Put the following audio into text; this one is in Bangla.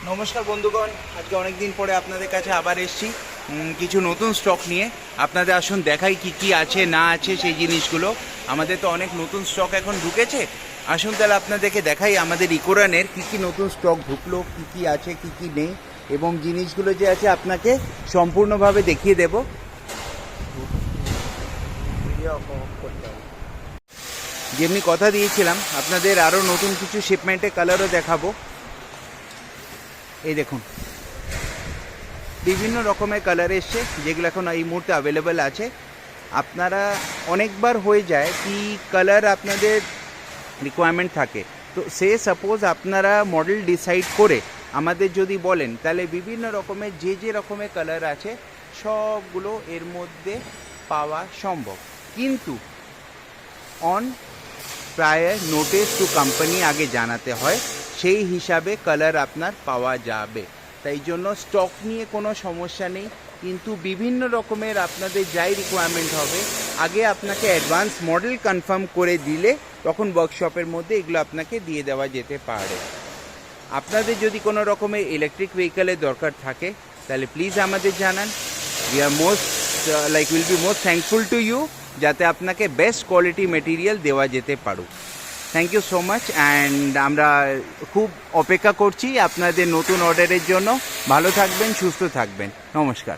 নমস্কার বন্ধুগণ, আজকে অনেক দিন পরে আপনাদের কাছে আবার এসেছি কিছু নতুন স্টক নিয়ে। আপনাদের আসুন দেখাই কি কি আছে না আছে সেই জিনিসগুলো। আমাদের তো অনেক নতুন স্টক এখন ঢুকেছে। আসুন তাহলে আপনাদেরকে দেখাই আমাদের ইকোরানের কি কি নতুন স্টক ঢুকলো, কি কি আছে কি কি নেই, এবং জিনিসগুলো যে আছে আপনাকে সম্পূর্ণভাবে দেখিয়ে দেব। যেমনি কথা দিয়েছিলাম আপনাদের আরও নতুন কিছু শিপমেন্টের কালারও দেখাবো। এই দেখুন বিভিন্ন রকমের কালার এসছে, যেগুলো এখন এই মুহূর্তে অ্যাভেলেবেল আছে। আপনারা অনেকবার হয়ে যায় কি কালার আপনাদের রিকোয়ারমেন্ট থাকে, তো সে সাপোজ আপনারা মডেল ডিসাইড করে আমাদের যদি বলেন, তাহলে বিভিন্ন রকমের যে রকমের কালার আছে সবগুলো এর মধ্যে পাওয়া সম্ভব। কিন্তু on prior notice to company আগে জানাতে হয়, সেই হিসাবে কালার আপনার পাওয়া যাবে। তাই জন্য স্টক নিয়ে কোনো সমস্যা নেই, কিন্তু বিভিন্ন রকমের আপনাদের যাই রিকোয়ারমেন্ট হবে আগে আপনাকে অ্যাডভান্স মডেল কনফার্ম করে দিলে তখন ওয়ার্কশপের মধ্যে এগুলো আপনাকে দিয়ে দেওয়া যেতে পারে। আপনাদের যদি কোনো রকমের ইলেকট্রিক ভেহিকেলের দরকার থাকে তাহলে প্লিজ আমাদের জানান। Will be most thankful to you, যাতে আপনাকে বেস্ট কোয়ালিটি মেটেরিয়াল দেওয়া যেতে পারুক। Thank you so much, and আমরা খুব অপেক্ষা করছি আপনাদের নতুন অর্ডারের জন্য। ভালো থাকবেন, সুস্থ থাকবেন, নমস্কার।